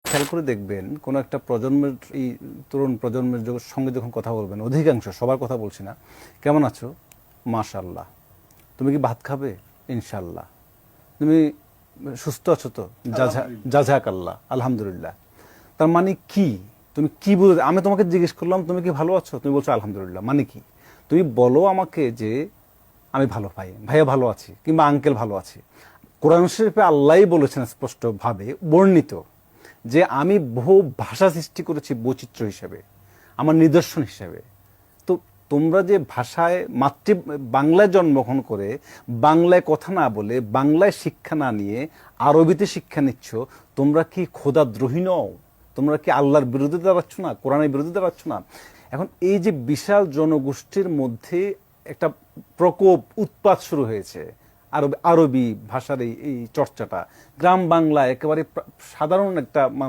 খেয়াল করে দেখবেন কোন একটা প্রজন্মের এই তরুণ প্রজন্মের সঙ্গে যখন কথা বলবেন, অধিকাংশ, সবার কথা বলছি না, কেমন আছো, মাশাআল্লাহ। তুমি কি ভাত খাবে, ইনশাআল্লাহ। তুমি সুস্থ আছো তো, জাযাকাল্লাহ, আলহামদুলিল্লাহ। তার মানে কি? তুমি কি বুঝে? আমি তোমাকে জিজ্ঞেস করলাম তুমি কি ভালো আছো, তুমি বলছো আলহামদুলিল্লাহ, মানে কি? তুমি বলো আমাকে যে আমি ভালো, ভাইয়া ভালো আছি, কিংবা আঙ্কেল ভালো আছি। কোরআন শরীফে আল্লাহই বলেছেন স্পষ্টভাবে বর্ণিত যে আমি বহু ভাষা সৃষ্টি করেছি বৈচিত্র্য হিসেবে, আমার নিদর্শন হিসেবে। তো তোমরা যে ভাষায় বাংলায় জন্মগ্রহণ করে বাংলায় কথা না বলে, বাংলায় শিক্ষা না নিয়ে আরবিতে শিক্ষা নিচ্ছ, তোমরা কি খোদাদ্রোহী নও? তোমরা কি আল্লাহর বিরুদ্ধে দাঁড়াচ্ছ না, কোরআনের বিরুদ্ধে দাঁড়াচ্ছ না? এখন এই যে বিশাল জনগোষ্ঠীর মধ্যে একটা প্রকোপ, উৎপাত শুরু হয়েছে আরবি ভাষার এই চর্চাটা গ্রাম বাংলায় একেবারে সাধারণ একটা